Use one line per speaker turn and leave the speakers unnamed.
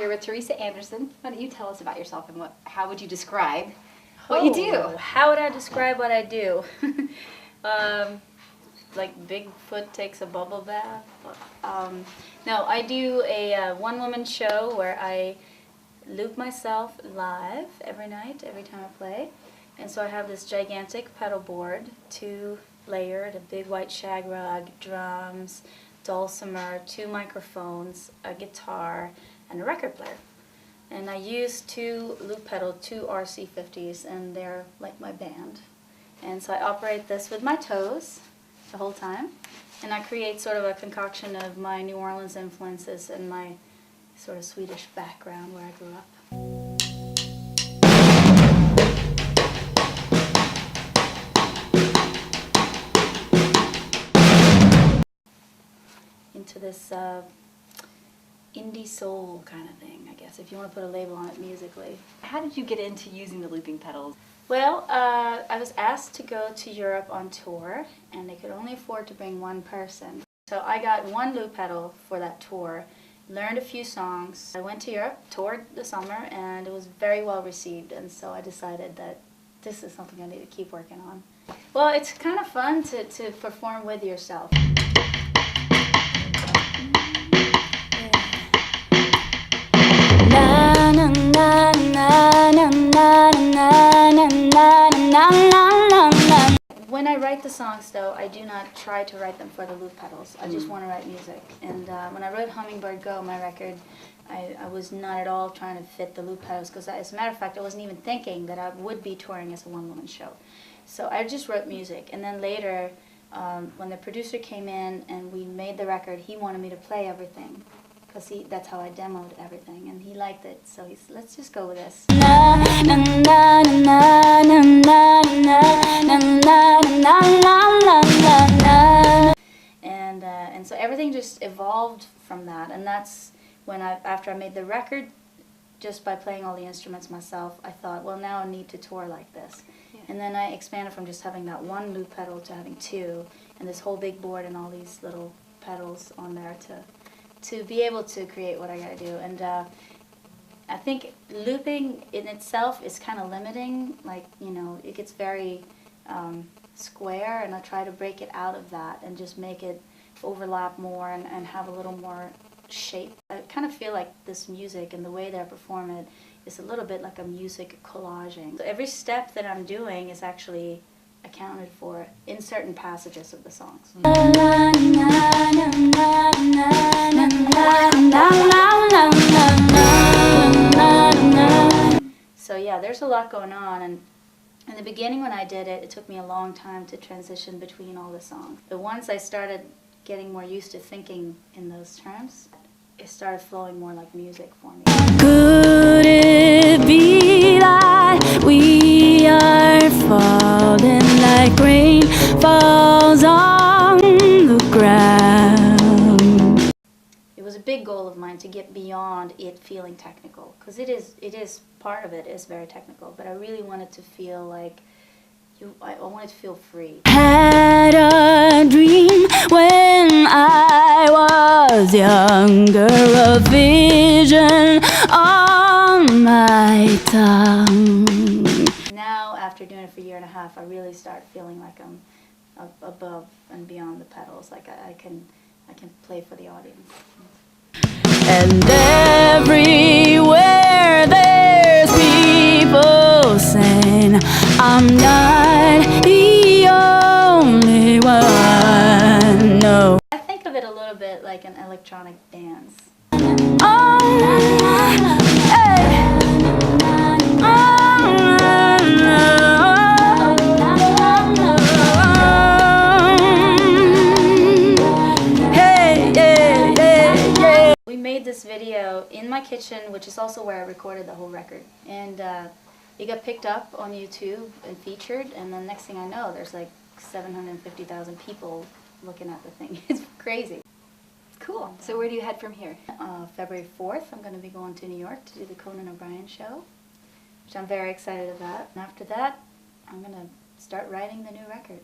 here with Theresa Andersson. Why don't you tell us about yourself and how would you describe what you do?
How would I describe what I do? Like Bigfoot takes a bubble bath. No, I do a one-woman show where I loop myself live every night, every time I play. And so I have this gigantic pedal board, 2-layered, a big white shag rug, drums, dulcimer, 2 microphones, a guitar, and a record player. And I use 2 loop pedal, 2 RC50s, and they're like my band. And so I operate this with my toes the whole time. And I create sort of a concoction of my New Orleans influences and my sort of Swedish background where I grew up. Into this indie soul kind of thing, I guess, if you want to put a label on it musically.
How did you get into using the looping pedals?
Well, I was asked to go to Europe on tour, and they could only afford to bring 1 person. So I got 1 loop pedal for that tour, learned a few songs. I went to Europe, toured the summer, and it was very well received, and so I decided that this is something I need to keep working on. Well, it's kind of fun to perform with yourself. When I write the songs, though, I do not try to write them for the loop pedals. I just want to write music. And when I wrote Hummingbird Go, my record, I was not at all trying to fit the loop pedals, because as a matter of fact, I wasn't even thinking that I would be touring as a one-woman show. So I just wrote music. And then later, when the producer came in and we made the record, he wanted me to play everything, because that's how I demoed everything, and he liked it, so he said, let's just go with this. And so everything just evolved from that, and that's when after I made the record, just by playing all the instruments myself, I thought, well, now I need to tour like this. Yeah. And then I expanded from just having that 1 loop pedal to having 2, and this whole big board and all these little pedals on there to be able to create what I gotta do. And I think looping in itself is kind of limiting. Like, you know, it gets very square, and I try to break it out of that and just make it overlap more and have a little more shape. I kind of feel like this music and the way that I perform it is a little bit like a music collaging. So every step that I'm doing is actually accounted for in certain passages of the songs. So yeah, there's a lot going on, and in the beginning when I did it, it took me a long time to transition between all the songs. But once I started getting more used to thinking in those terms, it started flowing more like music for me.
Could it be that we are falling like rain falls on the ground?
It was a big goal of mine to get beyond it feeling technical, because it is part of it is very technical, but I really wanted to feel like I wanted to feel free.
Had a dream when I was younger, a vision on my tongue.
Now, after doing it for a year and a half, I really start feeling like I'm above and beyond the pedals. Like I can play for the audience.
And everywhere there's people saying I'm not the only one. No.
I think of it a little bit like an electronic dance. We made this video in my kitchen, which is also where I recorded the whole record. And it got picked up on YouTube and featured, and then next thing I know, there's like 750,000 people looking at the thing. It's crazy.
Cool. So where do you head from here?
February 4th, I'm going to be going to New York to do the Conan O'Brien show, which I'm very excited about. And after that, I'm going to start writing the new record.